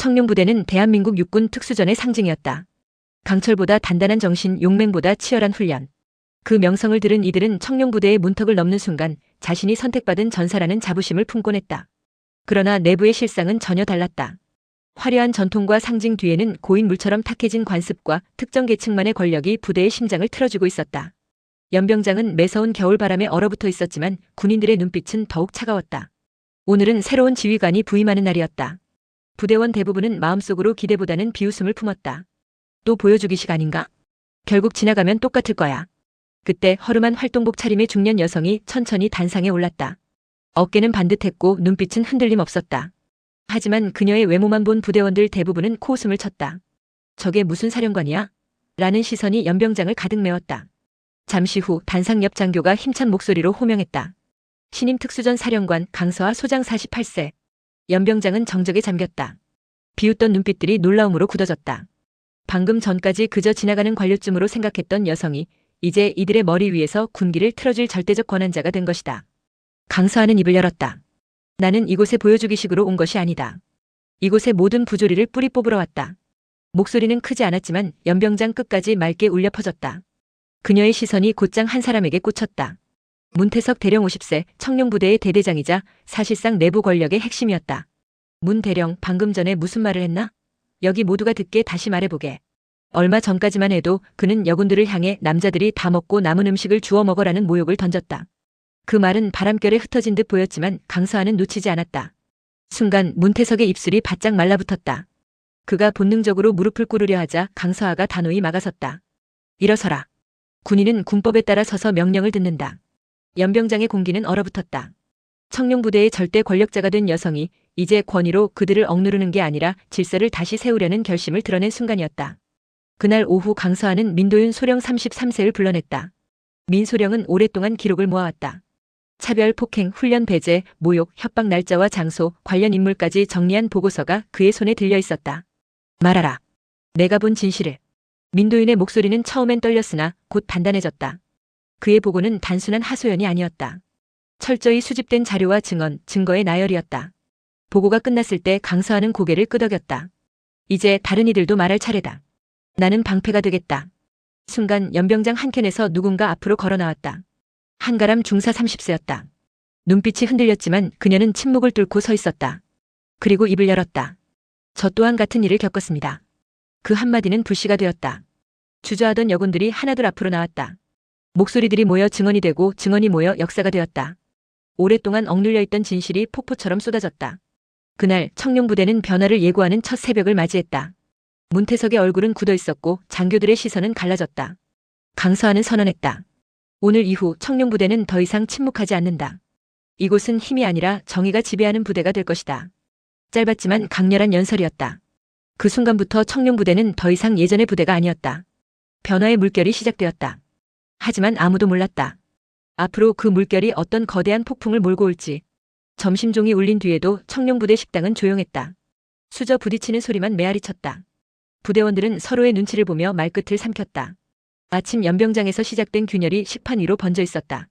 청룡부대는 대한민국 육군 특수전의 상징이었다. 강철보다 단단한 정신, 용맹보다 치열한 훈련. 그 명성을 들은 이들은 청룡부대의 문턱을 넘는 순간 자신이 선택받은 전사라는 자부심을 품곤 했다. 그러나 내부의 실상은 전혀 달랐다. 화려한 전통과 상징 뒤에는 고인 물처럼 탁해진 관습과 특정 계층만의 권력이 부대의 심장을 틀어주고 있었다. 연병장은 매서운 겨울바람에 얼어붙어 있었지만 군인들의 눈빛은 더욱 차가웠다. 오늘은 새로운 지휘관이 부임하는 날이었다. 부대원 대부분은 마음속으로 기대보다는 비웃음을 품었다. 또 보여주기식 아닌가? 결국 지나가면 똑같을 거야. 그때 허름한 활동복 차림의 중년 여성이 천천히 단상에 올랐다. 어깨는 반듯했고 눈빛은 흔들림 없었다. 하지만 그녀의 외모만 본 부대원들 대부분은 코웃음을 쳤다. 저게 무슨 사령관이야? 라는 시선이 연병장을 가득 메웠다. 잠시 후 단상 옆 장교가 힘찬 목소리로 호명했다. 신임 특수전 사령관 강서하 소장 48세. 연병장은 정적에 잠겼다. 비웃던 눈빛들이 놀라움으로 굳어졌다. 방금 전까지 그저 지나가는 관료쯤으로 생각했던 여성이 이제 이들의 머리 위에서 군기를 틀어줄 절대적 권한자가 된 것이다. 강서하는 입을 열었다. 나는 이곳에 보여주기식으로 온 것이 아니다. 이곳의 모든 부조리를 뿌리 뽑으러 왔다. 목소리는 크지 않았지만 연병장 끝까지 맑게 울려 퍼졌다. 그녀의 시선이 곧장 한 사람에게 꽂혔다. 문태석 대령 50세, 청룡부대의 대대장이자 사실상 내부 권력의 핵심이었다. 문 대령, 방금 전에 무슨 말을 했나? 여기 모두가 듣게 다시 말해보게. 얼마 전까지만 해도 그는 여군들을 향해 남자들이 다 먹고 남은 음식을 주워 먹으라는 모욕을 던졌다. 그 말은 바람결에 흩어진 듯 보였지만 강서하는 놓치지 않았다. 순간 문태석의 입술이 바짝 말라붙었다. 그가 본능적으로 무릎을 꿇으려 하자 강서하가 단호히 막아섰다. 일어서라. 군인은 군법에 따라 서서 명령을 듣는다. 연병장의 공기는 얼어붙었다. 청룡부대의 절대 권력자가 된 여성이 이제 권위로 그들을 억누르는 게 아니라 질서를 다시 세우려는 결심을 드러낸 순간이었다. 그날 오후 강서하는 민도윤 소령 33세를 불러냈다. 민 소령은 오랫동안 기록을 모아왔다. 차별, 폭행, 훈련 배제, 모욕, 협박 날짜와 장소, 관련 인물까지 정리한 보고서가 그의 손에 들려 있었다. 말하라. 내가 본 진실을. 민도윤의 목소리는 처음엔 떨렸으나 곧 단단해졌다. 그의 보고는 단순한 하소연이 아니었다. 철저히 수집된 자료와 증언, 증거의 나열이었다. 보고가 끝났을 때 강서하는 고개를 끄덕였다. 이제 다른 이들도 말할 차례다. 나는 방패가 되겠다. 순간 연병장 한켠에서 누군가 앞으로 걸어 나왔다. 한가람 중사 30세였다. 눈빛이 흔들렸지만 그녀는 침묵을 뚫고 서 있었다. 그리고 입을 열었다. 저 또한 같은 일을 겪었습니다. 그 한마디는 불씨가 되었다. 주저하던 여군들이 하나둘 앞으로 나왔다. 목소리들이 모여 증언이 되고 증언이 모여 역사가 되었다. 오랫동안 억눌려 있던 진실이 폭포처럼 쏟아졌다. 그날 청룡부대는 변화를 예고하는 첫 새벽을 맞이했다. 문태석의 얼굴은 굳어 있었고 장교들의 시선은 갈라졌다. 강서하는 선언했다. 오늘 이후 청룡부대는 더 이상 침묵하지 않는다. 이곳은 힘이 아니라 정의가 지배하는 부대가 될 것이다. 짧았지만 강렬한 연설이었다. 그 순간부터 청룡부대는 더 이상 예전의 부대가 아니었다. 변화의 물결이 시작되었다. 하지만 아무도 몰랐다. 앞으로 그 물결이 어떤 거대한 폭풍을 몰고 올지. 점심종이 울린 뒤에도 청룡부대 식당은 조용했다. 수저 부딪히는 소리만 메아리쳤다. 부대원들은 서로의 눈치를 보며 말끝을 삼켰다. 아침 연병장에서 시작된 균열이 식판 위로 번져 있었다.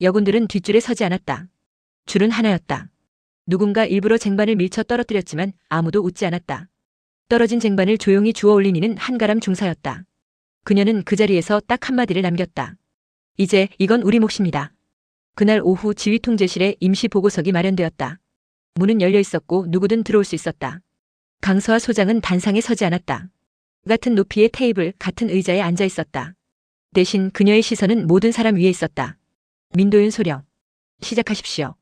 여군들은 뒷줄에 서지 않았다. 줄은 하나였다. 누군가 일부러 쟁반을 밀쳐 떨어뜨렸지만 아무도 웃지 않았다. 떨어진 쟁반을 조용히 주워 올린 이는 한가람 중사였다. 그녀는 그 자리에서 딱 한마디를 남겼다. 이제 이건 우리 몫입니다. 그날 오후 지휘통제실에 임시 보고석이 마련되었다. 문은 열려 있었고 누구든 들어올 수 있었다. 강서하 소장은 단상에 서지 않았다. 같은 높이의 테이블, 같은 의자에 앉아 있었다. 대신 그녀의 시선은 모든 사람 위에 있었다. 민도윤 소령. 시작하십시오.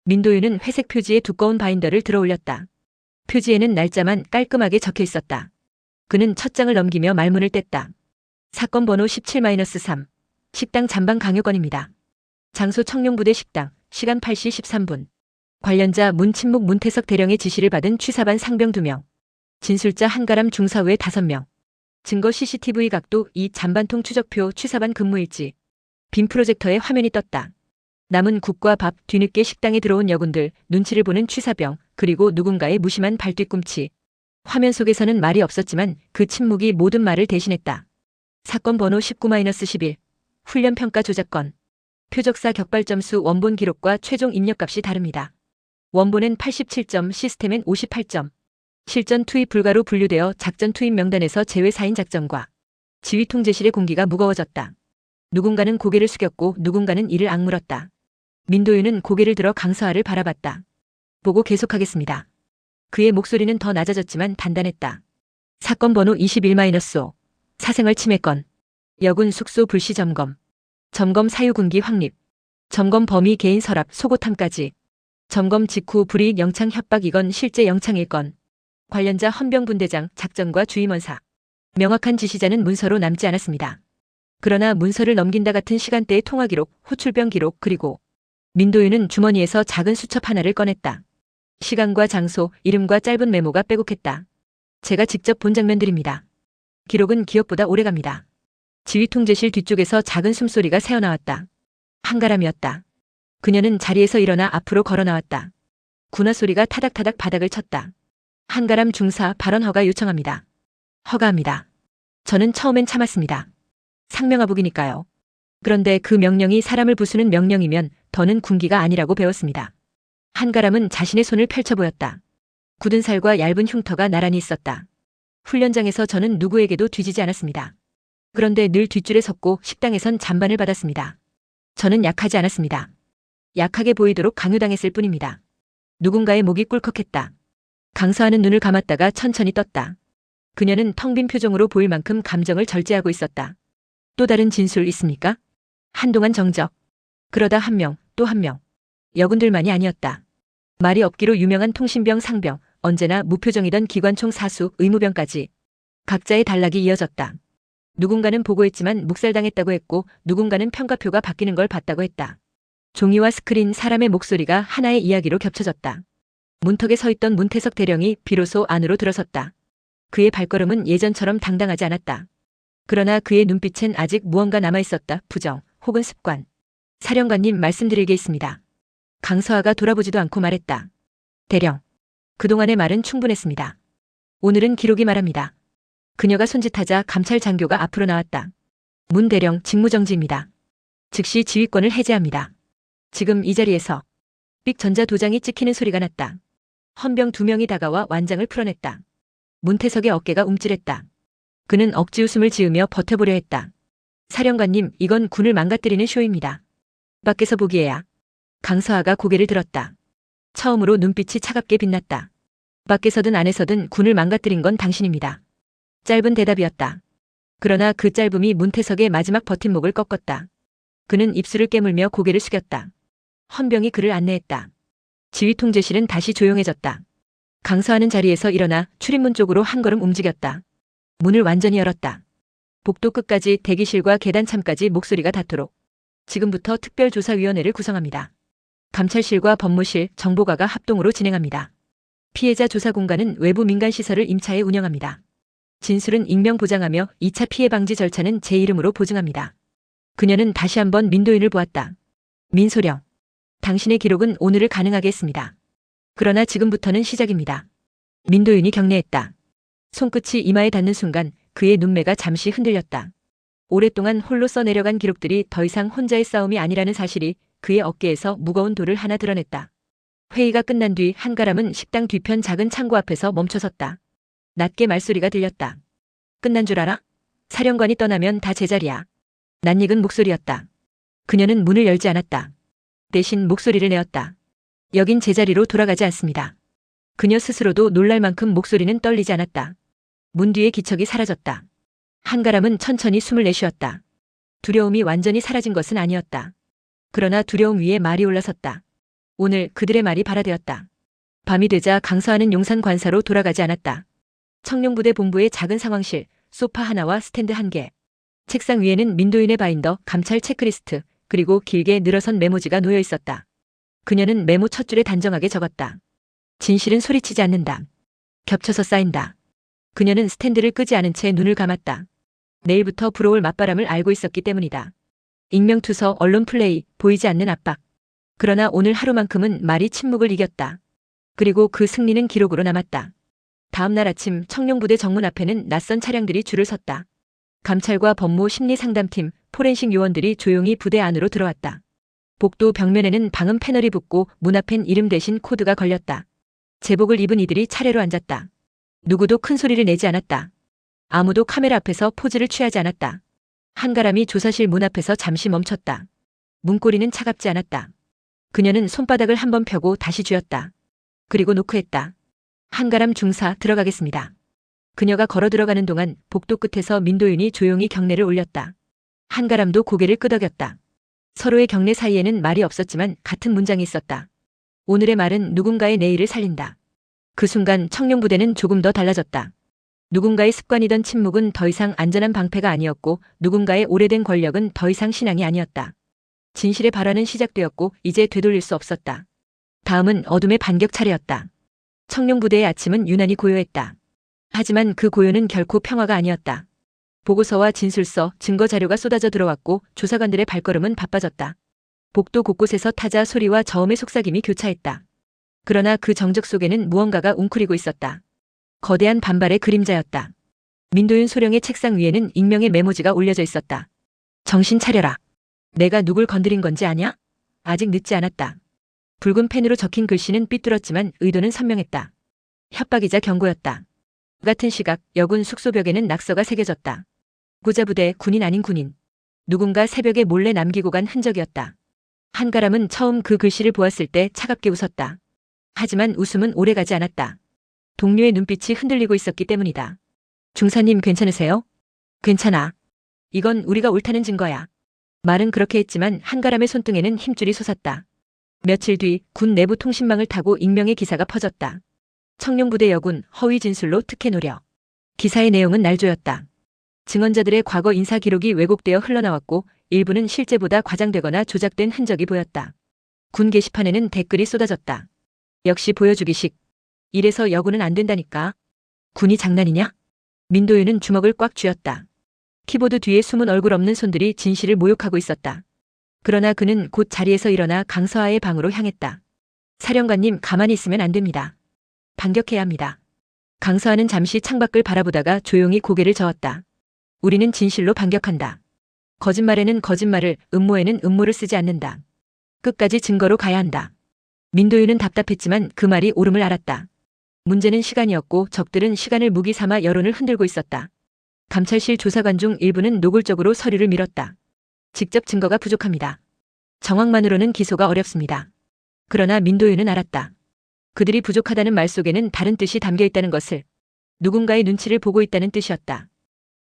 민도윤은 회색 표지에 두꺼운 바인더를 들어 올렸다. 표지에는 날짜만 깔끔하게 적혀 있었다. 그는 첫 장을 넘기며 말문을 뗐다. 사건 번호 17-3. 식당 잠방 강요건입니다. 장소 청룡부대 식당, 시간 8시 13분. 관련자 문친묵 문태석 대령의 지시를 받은 취사반 상병 2명. 진술자 한가람 중사 외 5명. 증거 CCTV 각도 이 잔반통 추적표 취사반 근무일지. 빔 프로젝터에 화면이 떴다. 남은 국과 밥, 뒤늦게 식당에 들어온 여군들, 눈치를 보는 취사병, 그리고 누군가의 무심한 발뒤꿈치. 화면 속에서는 말이 없었지만 그 침묵이 모든 말을 대신했다. 사건 번호 19-11. 훈련평가 조작건. 표적사 격발점수 원본 기록과 최종 입력값이 다릅니다. 원본엔 87점, 시스템엔 58점. 실전 투입 불가로 분류되어 작전 투입 명단에서 제외 4인 작전과 지휘 통제실의 공기가 무거워졌다. 누군가는 고개를 숙였고 누군가는 이를 악물었다. 민도윤은 고개를 들어 강서아를 바라봤다. 보고 계속하겠습니다. 그의 목소리는 더 낮아졌지만 단단했다. 사건 번호 21-5 사생활 침해건 여군 숙소 불시 점검 점검 사유 군기 확립 점검 범위 개인 서랍 속옷함까지 점검 직후 불이익 영창 협박 이건 실제 영창일 건 관련자 헌병분대장 작전과 주임원사 명확한 지시자는 문서로 남지 않았습니다. 그러나 문서를 넘긴다 같은 시간대의 통화 기록, 호출병 기록 그리고 민도윤은 주머니에서 작은 수첩 하나를 꺼냈다. 시간과 장소, 이름과 짧은 메모가 빼곡했다. 제가 직접 본 장면들입니다. 기록은 기억보다 오래갑니다. 지휘 통제실 뒤쪽에서 작은 숨소리가 새어나왔다. 한가람이었다. 그녀는 자리에서 일어나 앞으로 걸어 나왔다. 군화 소리가 타닥타닥 바닥을 쳤다. 한가람 중사 발언 허가 요청합니다. 허가합니다. 저는 처음엔 참았습니다. 상명하복이니까요. 그런데 그 명령이 사람을 부수는 명령이면 더는 군기가 아니라고 배웠습니다. 한가람은 자신의 손을 펼쳐 보였다. 굳은 살과 얇은 흉터가 나란히 있었다. 훈련장에서 저는 누구에게도 뒤지지 않았습니다. 그런데 늘 뒷줄에 섰고 식당에선 잔반을 받았습니다. 저는 약하지 않았습니다. 약하게 보이도록 강요당했을 뿐입니다. 누군가의 목이 꿀컥했다. 강서아는 눈을 감았다가 천천히 떴다. 그녀는 텅 빈 표정으로 보일 만큼 감정을 절제하고 있었다. 또 다른 진술 있습니까? 한동안 정적. 그러다 한 명, 또 한 명. 여군들만이 아니었다. 말이 없기로 유명한 통신병 상병, 언제나 무표정이던 기관총 사수, 의무병까지. 각자의 단락이 이어졌다. 누군가는 보고했지만 묵살당했다고 했고 누군가는 평가표가 바뀌는 걸 봤다고 했다. 종이와 스크린, 사람의 목소리가 하나의 이야기로 겹쳐졌다. 문턱에 서 있던 문태석 대령이 비로소 안으로 들어섰다. 그의 발걸음은 예전처럼 당당하지 않았다. 그러나 그의 눈빛엔 아직 무언가 남아있었다. 부정, 혹은 습관. 사령관님 말씀드릴 게 있습니다. 강서아가 돌아보지도 않고 말했다. 대령. 그동안의 말은 충분했습니다. 오늘은 기록이 말합니다. 그녀가 손짓하자 감찰 장교가 앞으로 나왔다. 문 대령 직무정지입니다. 즉시 지휘권을 해제합니다. 지금 이 자리에서 삑 전자도장이 찍히는 소리가 났다. 헌병 2명이 다가와 완장을 풀어냈다. 문태석의 어깨가 움찔했다. 그는 억지 웃음을 지으며 버텨보려 했다. 사령관님, 이건 군을 망가뜨리는 쇼입니다. 밖에서 보기에야. 강서아가 고개를 들었다. 처음으로 눈빛이 차갑게 빛났다. 밖에서든 안에서든 군을 망가뜨린 건 당신입니다. 짧은 대답이었다. 그러나 그 짧음이 문태석의 마지막 버팀목을 꺾었다. 그는 입술을 깨물며 고개를 숙였다. 헌병이 그를 안내했다. 지휘 통제실은 다시 조용해졌다. 강서아는 자리에서 일어나 출입문 쪽으로 한 걸음 움직였다. 문을 완전히 열었다. 복도 끝까지 대기실과 계단참까지 목소리가 닿도록. 지금부터 특별조사위원회를 구성합니다. 감찰실과 법무실, 정보과가 합동으로 진행합니다. 피해자 조사 공간은 외부 민간시설을 임차해 운영합니다. 진술은 익명 보장하며 2차 피해 방지 절차는 제 이름으로 보증합니다. 그녀는 다시 한번 민도윤을 보았다. 민소령. 당신의 기록은 오늘을 가능하게 했습니다. 그러나 지금부터는 시작입니다. 민도윤이 경례했다. 손끝이 이마에 닿는 순간 그의 눈매가 잠시 흔들렸다. 오랫동안 홀로 써내려간 기록들이 더 이상 혼자의 싸움이 아니라는 사실이 그의 어깨에서 무거운 돌을 하나 드러냈다. 회의가 끝난 뒤 한가람은 식당 뒤편 작은 창고 앞에서 멈춰섰다. 낮게 말소리가 들렸다. 끝난 줄 알아? 사령관이 떠나면 다 제자리야. 낯익은 목소리였다. 그녀는 문을 열지 않았다. 대신 목소리를 내었다. 여긴 제자리로 돌아가지 않습니다. 그녀 스스로도 놀랄 만큼 목소리는 떨리지 않았다. 문 뒤의 기척이 사라졌다. 한가람은 천천히 숨을 내쉬었다. 두려움이 완전히 사라진 것은 아니었다. 그러나 두려움 위에 말이 올라섰다. 오늘 그들의 말이 발화되었다. 밤이 되자 강서아는 용산 관사로 돌아가지 않았다. 청룡부대 본부의 작은 상황실, 소파 하나와 스탠드 1개. 책상 위에는 민도윤의 바인더, 감찰 체크리스트, 그리고 길게 늘어선 메모지가 놓여 있었다. 그녀는 메모 첫 줄에 단정하게 적었다. 진실은 소리치지 않는다. 겹쳐서 쌓인다. 그녀는 스탠드를 끄지 않은 채 눈을 감았다. 내일부터 불어올 맞바람을 알고 있었기 때문이다. 익명투서, 언론 플레이, 보이지 않는 압박. 그러나 오늘 하루만큼은 말이 침묵을 이겼다. 그리고 그 승리는 기록으로 남았다. 다음 날 아침 청룡부대 정문 앞에는 낯선 차량들이 줄을 섰다. 감찰과 법무 심리상담팀, 포렌식 요원들이 조용히 부대 안으로 들어왔다. 복도 벽면에는 방음 패널이 붙고 문 앞엔 이름 대신 코드가 걸렸다. 제복을 입은 이들이 차례로 앉았다. 누구도 큰 소리를 내지 않았다. 아무도 카메라 앞에서 포즈를 취하지 않았다. 한가람이 조사실 문 앞에서 잠시 멈췄다. 문고리는 차갑지 않았다. 그녀는 손바닥을 한번 펴고 다시 쥐었다. 그리고 노크했다. 한가람 중사 들어가겠습니다. 그녀가 걸어 들어가는 동안 복도 끝에서 민도윤이 조용히 경례를 올렸다. 한가람도 고개를 끄덕였다. 서로의 경례 사이에는 말이 없었지만 같은 문장이 있었다. 오늘의 말은 누군가의 내일을 살린다. 그 순간 청룡부대는 조금 더 달라졌다. 누군가의 습관이던 침묵은 더 이상 안전한 방패가 아니었고 누군가의 오래된 권력은 더 이상 신앙이 아니었다. 진실의 발화는 시작되었고 이제 되돌릴 수 없었다. 다음은 어둠의 반격 차례였다. 청룡부대의 아침은 유난히 고요했다. 하지만 그 고요는 결코 평화가 아니었다. 보고서와 진술서, 증거 자료가 쏟아져 들어왔고 조사관들의 발걸음은 바빠졌다. 복도 곳곳에서 타자 소리와 저음의 속삭임이 교차했다. 그러나 그 정적 속에는 무언가가 웅크리고 있었다. 거대한 반발의 그림자였다. 민도윤 소령의 책상 위에는 익명의 메모지가 올려져 있었다. 정신 차려라. 내가 누굴 건드린 건지 아냐? 아직 늦지 않았다. 붉은 펜으로 적힌 글씨는 삐뚤었지만 의도는 선명했다. 협박이자 경고였다. 같은 시각 여군 숙소벽에는 낙서가 새겨졌다. 고자부대 군인 아닌 군인. 누군가 새벽에 몰래 남기고 간 흔적이었다. 한가람은 처음 그 글씨를 보았을 때 차갑게 웃었다. 하지만 웃음은 오래가지 않았다. 동료의 눈빛이 흔들리고 있었기 때문이다. 중사님 괜찮으세요? 괜찮아. 이건 우리가 옳다는 증거야. 말은 그렇게 했지만 한가람의 손등에는 힘줄이 솟았다. 며칠 뒤 군 내부 통신망을 타고 익명의 기사가 퍼졌다. 청룡부대 여군 허위 진술로 특혜 노려. 기사의 내용은 날조였다. 증언자들의 과거 인사 기록이 왜곡되어 흘러나왔고 일부는 실제보다 과장되거나 조작된 흔적이 보였다. 군 게시판에는 댓글이 쏟아졌다. 역시 보여주기식. 이래서 여군은 안 된다니까. 군이 장난이냐? 민도윤은 주먹을 꽉 쥐었다. 키보드 뒤에 숨은 얼굴 없는 손들이 진실을 모욕하고 있었다. 그러나 그는 곧 자리에서 일어나 강서하의 방으로 향했다. 사령관님 가만히 있으면 안 됩니다. 반격해야 합니다. 강서하는 잠시 창밖을 바라보다가 조용히 고개를 저었다. 우리는 진실로 반격한다. 거짓말에는 거짓말을, 음모에는 음모를 쓰지 않는다. 끝까지 증거로 가야 한다. 민도윤은 답답했지만 그 말이 옳음을 알았다. 문제는 시간이었고 적들은 시간을 무기 삼아 여론을 흔들고 있었다. 감찰실 조사관 중 일부는 노골적으로 서류를 밀었다. 직접 증거가 부족합니다. 정황만으로는 기소가 어렵습니다. 그러나 민도윤은 알았다. 그들이 부족하다는 말 속에는 다른 뜻이 담겨 있다는 것을. 누군가의 눈치를 보고 있다는 뜻이었다.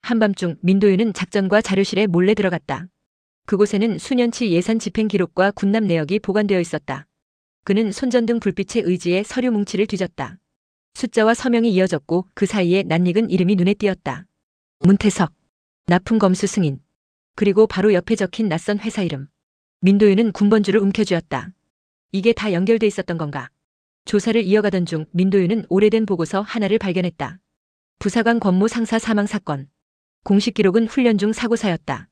한밤중 민도윤은 작전과 자료실에 몰래 들어갔다. 그곳에는 수년치 예산 집행 기록과 군남 내역이 보관되어 있었다. 그는 손전등 불빛에 의지해 서류 뭉치를 뒤졌다. 숫자와 서명이 이어졌고 그 사이에 낯익은 이름이 눈에 띄었다. 문태석, 납품검수 승인. 그리고 바로 옆에 적힌 낯선 회사 이름. 민도윤은 군번줄을 움켜쥐었다. 이게 다 연결돼 있었던 건가? 조사를 이어가던 중 민도윤은 오래된 보고서 하나를 발견했다. 부사관 권모 상사 사망 사건. 공식 기록은 훈련 중 사고사였다.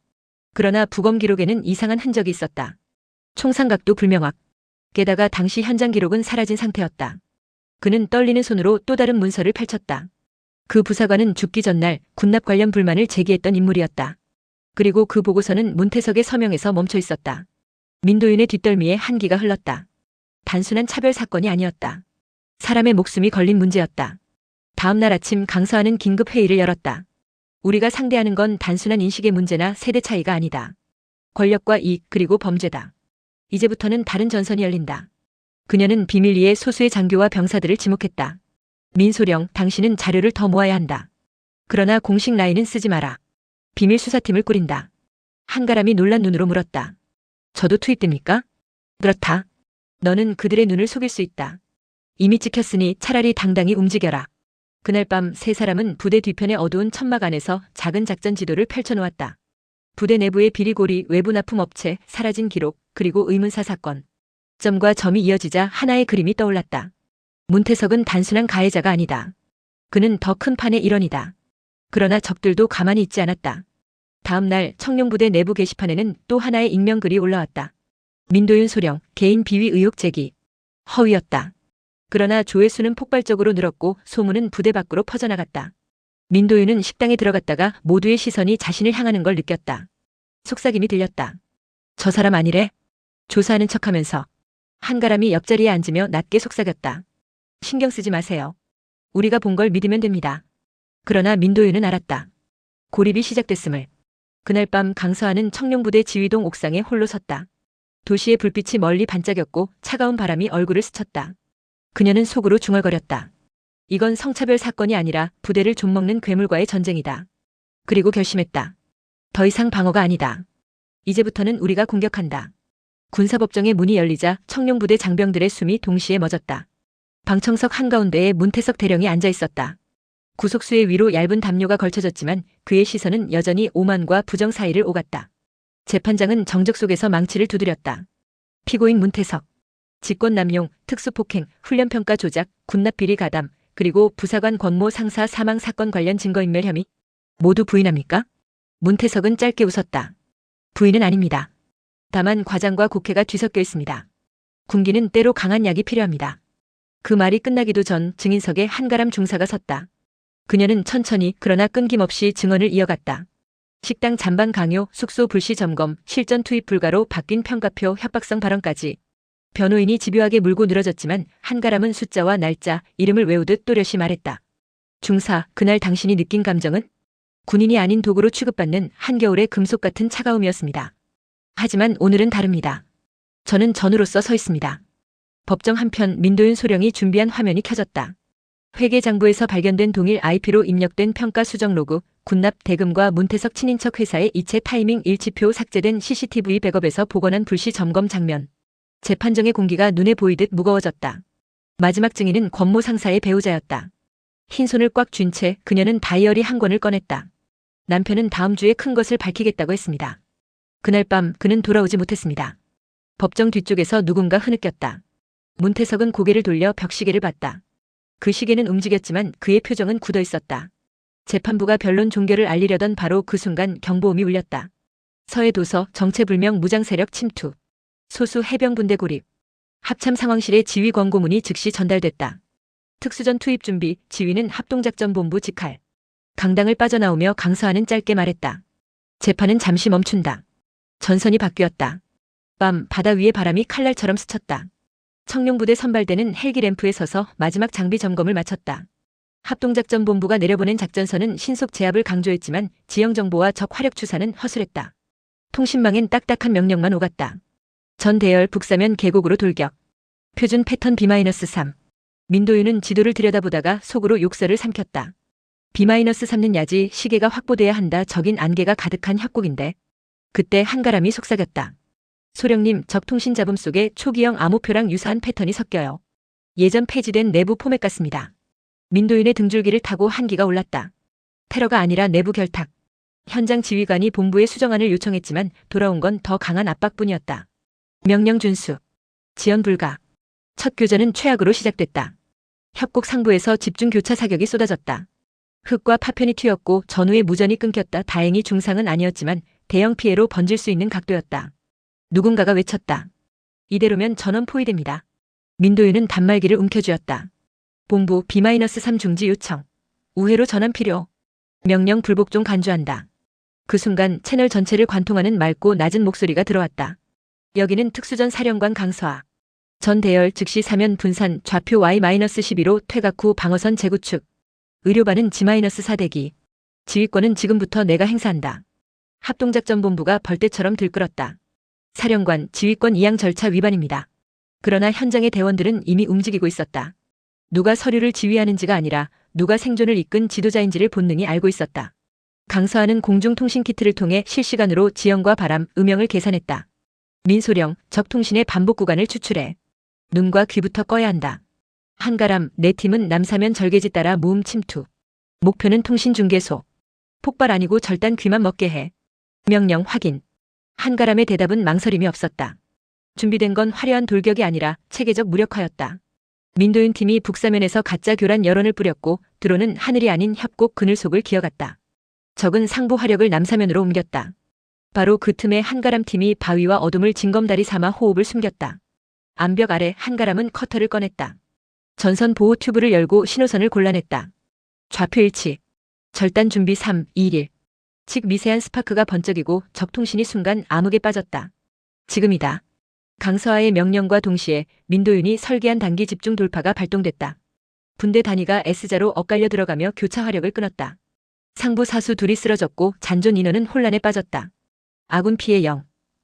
그러나 부검 기록에는 이상한 흔적이 있었다. 총상각도 불명확. 게다가 당시 현장 기록은 사라진 상태였다. 그는 떨리는 손으로 또 다른 문서를 펼쳤다. 그 부사관은 죽기 전날 군납 관련 불만을 제기했던 인물이었다. 그리고 그 보고서는 문태석의 서명에서 멈춰 있었다. 민도윤의 뒷덜미에 한기가 흘렀다. 단순한 차별 사건이 아니었다. 사람의 목숨이 걸린 문제였다. 다음 날 아침 강서하는 긴급 회의를 열었다. 우리가 상대하는 건 단순한 인식의 문제나 세대 차이가 아니다. 권력과 이익 그리고 범죄다. 이제부터는 다른 전선이 열린다. 그녀는 비밀리에 소수의 장교와 병사들을 지목했다. 민소령, 당신은 자료를 더 모아야 한다. 그러나 공식 라인은 쓰지 마라. 비밀 수사팀을 꾸린다. 한가람이 놀란 눈으로 물었다. 저도 투입됩니까? 그렇다. 너는 그들의 눈을 속일 수 있다. 이미 찍혔으니 차라리 당당히 움직여라. 그날 밤 세 사람은 부대 뒤편의 어두운 천막 안에서 작은 작전 지도를 펼쳐놓았다. 부대 내부의 비리고리, 외부 납품업체, 사라진 기록, 그리고 의문사 사건. 점과 점이 이어지자 하나의 그림이 떠올랐다. 문태석은 단순한 가해자가 아니다. 그는 더 큰 판의 일원이다. 그러나 적들도 가만히 있지 않았다. 다음 날 청룡부대 내부 게시판에는 또 하나의 익명글이 올라왔다. 민도윤 소령, 개인 비위 의혹 제기. 허위였다. 그러나 조회수는 폭발적으로 늘었고 소문은 부대 밖으로 퍼져나갔다. 민도윤은 식당에 들어갔다가 모두의 시선이 자신을 향하는 걸 느꼈다. 속삭임이 들렸다. 저 사람 아니래? 조사하는 척하면서. 한가람이 옆자리에 앉으며 낮게 속삭였다. 신경 쓰지 마세요. 우리가 본 걸 믿으면 됩니다. 그러나 민도윤은 알았다. 고립이 시작됐음을. 그날 밤 강서하는 청룡부대 지휘동 옥상에 홀로 섰다. 도시의 불빛이 멀리 반짝였고 차가운 바람이 얼굴을 스쳤다. 그녀는 속으로 중얼거렸다. 이건 성차별 사건이 아니라 부대를 좀먹는 괴물과의 전쟁이다. 그리고 결심했다. 더 이상 방어가 아니다. 이제부터는 우리가 공격한다. 군사법정의 문이 열리자 청룡부대 장병들의 숨이 동시에 멎었다. 방청석 한가운데에 문태석 대령이 앉아 있었다. 구속수의 위로 얇은 담요가 걸쳐졌지만 그의 시선은 여전히 오만과 부정 사이를 오갔다. 재판장은 정적 속에서 망치를 두드렸다. 피고인 문태석. 직권남용, 특수폭행, 훈련평가 조작, 군납비리 가담, 그리고 부사관 권모 상사 사망 사건 관련 증거인멸 혐의. 모두 부인합니까? 문태석은 짧게 웃었다. 부인은 아닙니다. 다만 과장과 국회가 뒤섞여 있습니다. 군기는 때로 강한 약이 필요합니다. 그 말이 끝나기도 전 증인석에 한가람 중사가 섰다. 그녀는 천천히 그러나 끊김없이 증언을 이어갔다. 식당 잠방 강요, 숙소 불시 점검, 실전 투입 불가로 바뀐 평가표, 협박성 발언까지. 변호인이 집요하게 물고 늘어졌지만 한가람은 숫자와 날짜, 이름을 외우듯 또렷이 말했다. 중사, 그날 당신이 느낀 감정은? 군인이 아닌 도구로 취급받는 한겨울의 금속 같은 차가움이었습니다. 하지만 오늘은 다릅니다. 저는 전우로서 서 있습니다. 법정 한편 민도윤 소령이 준비한 화면이 켜졌다. 회계장부에서 발견된 동일 IP로 입력된 평가 수정 로그, 군납 대금과 문태석 친인척 회사의 이체 타이밍 일치표 삭제된 CCTV 백업에서 복원한 불시 점검 장면. 재판정의 공기가 눈에 보이듯 무거워졌다. 마지막 증인은 권모 상사의 배우자였다. 흰 손을 꽉 쥔 채 그녀는 다이어리 한 권을 꺼냈다. 남편은 다음 주에 큰 것을 밝히겠다고 했습니다. 그날 밤 그는 돌아오지 못했습니다. 법정 뒤쪽에서 누군가 흐느꼈다. 문태석은 고개를 돌려 벽시계를 봤다. 그 시계는 움직였지만 그의 표정은 굳어 있었다. 재판부가 변론 종결을 알리려던 바로 그 순간 경보음이 울렸다. 서해 도서 정체불명 무장세력 침투. 소수 해병분대 고립. 합참 상황실의 지휘 권고문이 즉시 전달됐다. 특수전 투입 준비, 지휘는 합동작전본부 직할. 강당을 빠져나오며 강서하는 짧게 말했다. 재판은 잠시 멈춘다. 전선이 바뀌었다. 밤 바다 위의 바람이 칼날처럼 스쳤다. 청룡부대 선발대는 헬기 램프에 서서 마지막 장비 점검을 마쳤다. 합동작전본부가 내려보낸 작전선은 신속 제압을 강조했지만 지형정보와 적 화력 추산은 허술했다. 통신망엔 딱딱한 명령만 오갔다. 전 대열 북사면 계곡으로 돌격. 표준 패턴 B-3. 민도윤은 지도를 들여다보다가 속으로 욕설을 삼켰다. B-3는 야지 시계가 확보돼야 한다. 적인 안개가 가득한 협곡인데. 그때 한가람이 속삭였다. 소령님, 적 통신 잡음 속에 초기형 암호표랑 유사한 패턴이 섞여요. 예전 폐지된 내부 포맷 같습니다. 민도윤의 등줄기를 타고 한기가 올랐다. 테러가 아니라 내부 결탁. 현장 지휘관이 본부에 수정안을 요청했지만 돌아온 건 더 강한 압박뿐이었다. 명령 준수. 지연 불가. 첫 교전은 최악으로 시작됐다. 협곡 상부에서 집중 교차 사격이 쏟아졌다. 흙과 파편이 튀었고 전후의 무전이 끊겼다. 다행히 중상은 아니었지만 대형 피해로 번질 수 있는 각도였다. 누군가가 외쳤다. 이대로면 전원 포위됩니다. 민도윤은 단말기를 움켜쥐었다. 본부 B-3 중지 요청. 우회로 전환 필요. 명령 불복종 간주한다. 그 순간 채널 전체를 관통하는 맑고 낮은 목소리가 들어왔다. 여기는 특수전 사령관 강서하. 전 대열 즉시 사면 분산 좌표 Y-12로 퇴각 후 방어선 재구축. 의료반은 G-4 대기. 지휘권은 지금부터 내가 행사한다. 합동작전본부가 벌떼처럼 들끓었다. 사령관, 지휘권 이양 절차 위반입니다. 그러나 현장의 대원들은 이미 움직이고 있었다. 누가 서류를 지휘하는지가 아니라 누가 생존을 이끈 지도자인지를 본능히 알고 있었다. 강서하는 공중통신 키트를 통해 실시간으로 지형과 바람, 음영을 계산했다. 민소령, 적 통신의 반복 구간을 추출해. 눈과 귀부터 꺼야 한다. 한가람, 내 팀은 남사면 절개지 따라 무음 침투. 목표는 통신중계소. 폭발 아니고 절단 귀만 먹게 해. 명령 확인. 한가람의 대답은 망설임이 없었다. 준비된 건 화려한 돌격이 아니라 체계적 무력화였다. 민도윤 팀이 북사면에서 가짜 교란 여론을 뿌렸고 드론은 하늘이 아닌 협곡 그늘 속을 기어갔다. 적은 상부 화력을 남사면으로 옮겼다. 바로 그 틈에 한가람 팀이 바위와 어둠을 징검다리 삼아 호흡을 숨겼다. 암벽 아래 한가람은 커터를 꺼냈다. 전선 보호 튜브를 열고 신호선을 골라냈다. 좌표 일치. 절단 준비 3, 2, 1. 즉 미세한 스파크가 번쩍이고 적통신이 순간 암흑에 빠졌다. 지금이다. 강서하의 명령과 동시에 민도윤이 설계한 단기 집중 돌파가 발동됐다. 분대 단위가 S자로 엇갈려 들어가며 교차 화력을 끊었다. 상부 사수 둘이 쓰러졌고 잔존 인원은 혼란에 빠졌다. 아군 피해 0.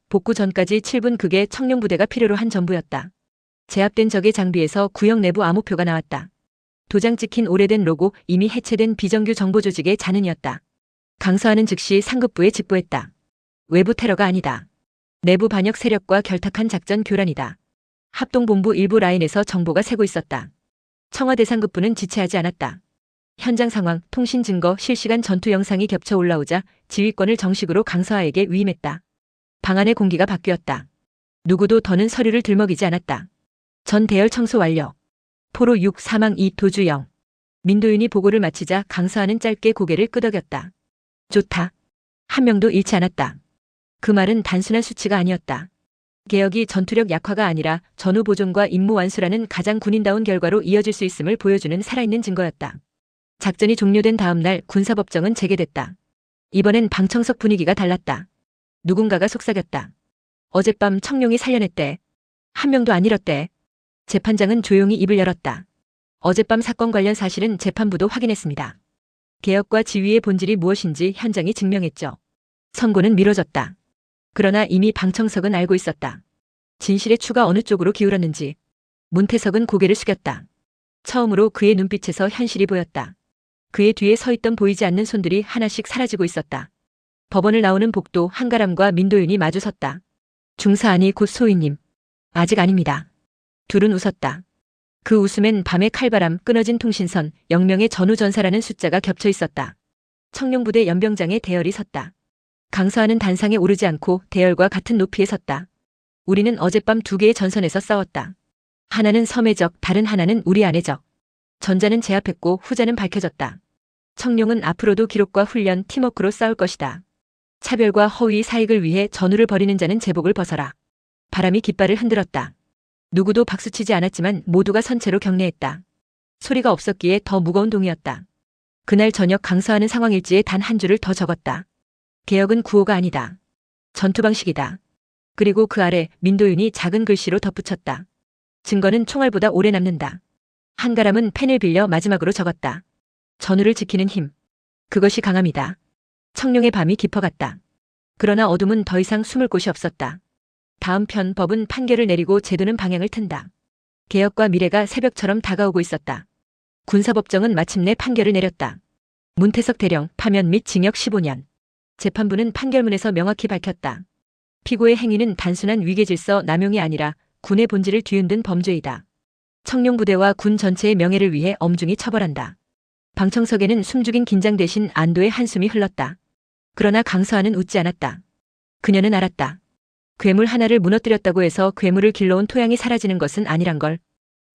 복구 전까지 7분 극의 청룡부대가 필요로 한 전부였다. 제압된 적의 장비에서 구역 내부 암호표가 나왔다. 도장 찍힌 오래된 로고, 이미 해체된 비정규 정보조직의 잔흔이었다. 강서하는 즉시 상급부에 직보했다. 외부 테러가 아니다. 내부 반역 세력과 결탁한 작전 교란이다. 합동본부 일부 라인에서 정보가 새고 있었다. 청와대 상급부는 지체하지 않았다. 현장 상황, 통신 증거, 실시간 전투 영상이 겹쳐 올라오자 지휘권을 정식으로 강서하에게 위임했다. 방 안의 공기가 바뀌었다. 누구도 더는 서류를 들먹이지 않았다. 전 대열 청소 완료. 포로 6 사망 2 도주 0. 민도윤이 보고를 마치자 강서하는 짧게 고개를 끄덕였다. 좋다. 한 명도 잃지 않았다. 그 말은 단순한 수치가 아니었다. 개혁이 전투력 약화가 아니라 전후 보존과 임무 완수라는 가장 군인다운 결과로 이어질 수 있음을 보여주는 살아있는 증거였다. 작전이 종료된 다음 날 군사법정은 재개됐다. 이번엔 방청석 분위기가 달랐다. 누군가가 속삭였다. 어젯밤 청룡이 살려냈대. 한 명도 안 잃었대. 재판장은 조용히 입을 열었다. 어젯밤 사건 관련 사실은 재판부도 확인했습니다. 개혁과 지휘의 본질이 무엇인지 현장이 증명했죠. 선고는 미뤄졌다. 그러나 이미 방청석은 알고 있었다. 진실의 추가 어느 쪽으로 기울었는지. 문태석은 고개를 숙였다. 처음으로 그의 눈빛에서 현실이 보였다. 그의 뒤에 서 있던 보이지 않는 손들이 하나씩 사라지고 있었다. 법원을 나오는 복도 한가람과 민도윤이 마주 섰다. 중사하니 곧 소위님. 아직 아닙니다. 둘은 웃었다. 그 웃음엔 밤의 칼바람, 끊어진 통신선, 영명의 전후전사라는 숫자가 겹쳐 있었다. 청룡부대 연병장의 대열이 섰다. 강서하는 단상에 오르지 않고 대열과 같은 높이에 섰다. 우리는 어젯밤 두 개의 전선에서 싸웠다. 하나는 섬의 적, 다른 하나는 우리 안의 적. 전자는 제압했고 후자는 밝혀졌다. 청룡은 앞으로도 기록과 훈련, 팀워크로 싸울 것이다. 차별과 허위 사익을 위해 전우를 벌이는 자는 제복을 벗어라. 바람이 깃발을 흔들었다. 누구도 박수치지 않았지만 모두가 선체로 격려했다. 소리가 없었기에 더 무거운 동이었다. 그날 저녁 강서하는 상황일지에 단 한 줄을 더 적었다. 개혁은 구호가 아니다. 전투 방식이다. 그리고 그 아래 민도윤이 작은 글씨로 덧붙였다. 증거는 총알보다 오래 남는다. 한가람은 펜을 빌려 마지막으로 적었다. 전우를 지키는 힘. 그것이 강함이다. 청룡의 밤이 깊어갔다. 그러나 어둠은 더 이상 숨을 곳이 없었다. 다음 편 법은 판결을 내리고 제도는 방향을 튼다. 개혁과 미래가 새벽처럼 다가오고 있었다. 군사법정은 마침내 판결을 내렸다. 문태석 대령 파면 및 징역 15년. 재판부는 판결문에서 명확히 밝혔다. 피고의 행위는 단순한 위계질서 남용이 아니라 군의 본질을 뒤흔든 범죄이다. 청룡부대와 군 전체의 명예를 위해 엄중히 처벌한다. 방청석에는 숨죽인 긴장 대신 안도의 한숨이 흘렀다. 그러나 강서하는 웃지 않았다. 그녀는 알았다. 괴물 하나를 무너뜨렸다고 해서 괴물을 길러온 토양이 사라지는 것은 아니란 걸.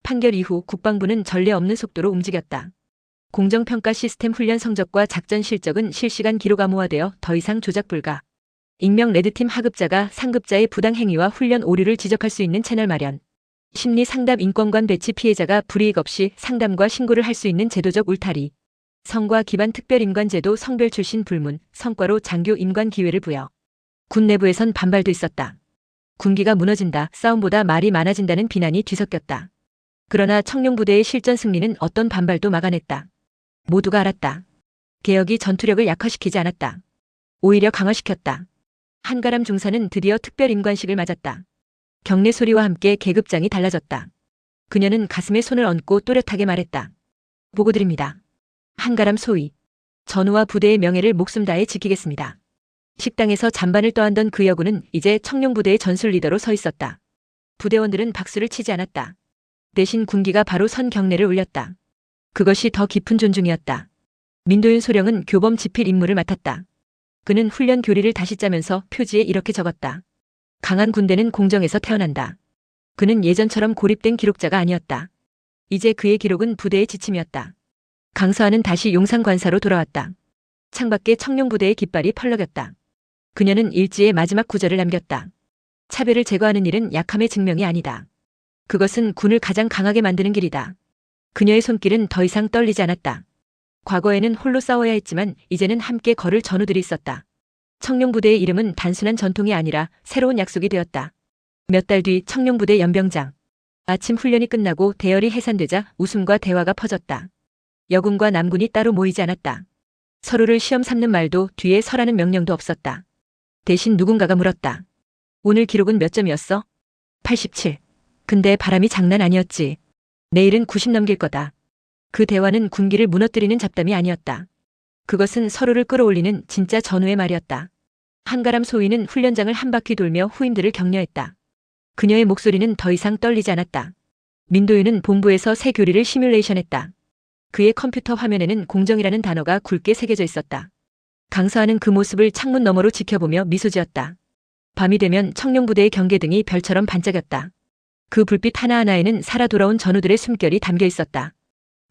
판결 이후 국방부는 전례 없는 속도로 움직였다. 공정평가 시스템 훈련 성적과 작전 실적은 실시간 기록 암호화되어 더 이상 조작 불가. 익명 레드팀 하급자가 상급자의 부당 행위와 훈련 오류를 지적할 수 있는 채널 마련. 심리 상담 인권관 배치 피해자가 불이익 없이 상담과 신고를 할 수 있는 제도적 울타리. 성과 기반 특별임관제도 성별 출신 불문, 성과로 장교 임관 기회를 부여. 군 내부에선 반발도 있었다. 군기가 무너진다, 싸움보다 말이 많아진다는 비난이 뒤섞였다. 그러나 청룡부대의 실전 승리는 어떤 반발도 막아냈다. 모두가 알았다. 개혁이 전투력을 약화시키지 않았다. 오히려 강화시켰다. 한가람 중사는 드디어 특별임관식을 맞았다. 경례 소리와 함께 계급장이 달라졌다. 그녀는 가슴에 손을 얹고 또렷하게 말했다. 보고드립니다. 한가람 소위. 전우와 부대의 명예를 목숨 다해 지키겠습니다. 식당에서 잔반을 떠안던 그 여군은 이제 청룡부대의 전술 리더로 서 있었다. 부대원들은 박수를 치지 않았다. 대신 군기가 바로 선 경례를 올렸다. 그것이 더 깊은 존중이었다. 민도윤 소령은 교범 지필 임무를 맡았다. 그는 훈련 교리를 다시 짜면서 표지에 이렇게 적었다. 강한 군대는 공정에서 태어난다. 그는 예전처럼 고립된 기록자가 아니었다. 이제 그의 기록은 부대의 지침이었다. 강서하는 다시 용산관사로 돌아왔다. 창밖에 청룡부대의 깃발이 펄럭였다. 그녀는 일지의 마지막 구절을 남겼다. 차별을 제거하는 일은 약함의 증명이 아니다. 그것은 군을 가장 강하게 만드는 길이다. 그녀의 손길은 더 이상 떨리지 않았다. 과거에는 홀로 싸워야 했지만 이제는 함께 걸을 전우들이 있었다. 청룡부대의 이름은 단순한 전통이 아니라 새로운 약속이 되었다. 몇 달 뒤 청룡부대 연병장. 아침 훈련이 끝나고 대열이 해산되자 웃음과 대화가 퍼졌다. 여군과 남군이 따로 모이지 않았다. 서로를 시험 삼는 말도 뒤에 서라는 명령도 없었다. 대신 누군가가 물었다. 오늘 기록은 몇 점이었어? 87. 근데 바람이 장난 아니었지. 내일은 90 넘길 거다. 그 대화는 군기를 무너뜨리는 잡담이 아니었다. 그것은 서로를 끌어올리는 진짜 전우의 말이었다. 한가람 소위는 훈련장을 한 바퀴 돌며 후임들을 격려했다. 그녀의 목소리는 더 이상 떨리지 않았다. 민도윤은 본부에서 새 교리를 시뮬레이션했다. 그의 컴퓨터 화면에는 공정이라는 단어가 굵게 새겨져 있었다. 강서하는 그 모습을 창문 너머로 지켜보며 미소 지었다. 밤이 되면 청룡부대의 경계등이 별처럼 반짝였다. 그 불빛 하나하나에는 살아 돌아온 전우들의 숨결이 담겨 있었다.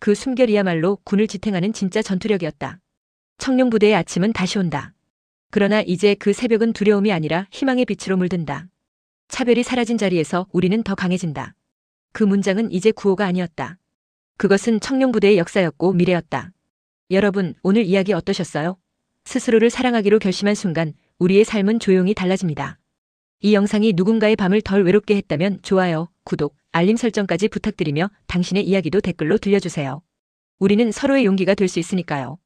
그 숨결이야말로 군을 지탱하는 진짜 전투력이었다. 청룡부대의 아침은 다시 온다. 그러나 이제 그 새벽은 두려움이 아니라 희망의 빛으로 물든다. 차별이 사라진 자리에서 우리는 더 강해진다. 그 문장은 이제 구호가 아니었다. 그것은 청룡부대의 역사였고 미래였다. 여러분, 오늘 이야기 어떠셨어요? 스스로를 사랑하기로 결심한 순간 우리의 삶은 조용히 달라집니다. 이 영상이 누군가의 밤을 덜 외롭게 했다면 좋아요, 구독, 알림 설정까지 부탁드리며 당신의 이야기도 댓글로 들려주세요. 우리는 서로의 용기가 될 수 있으니까요.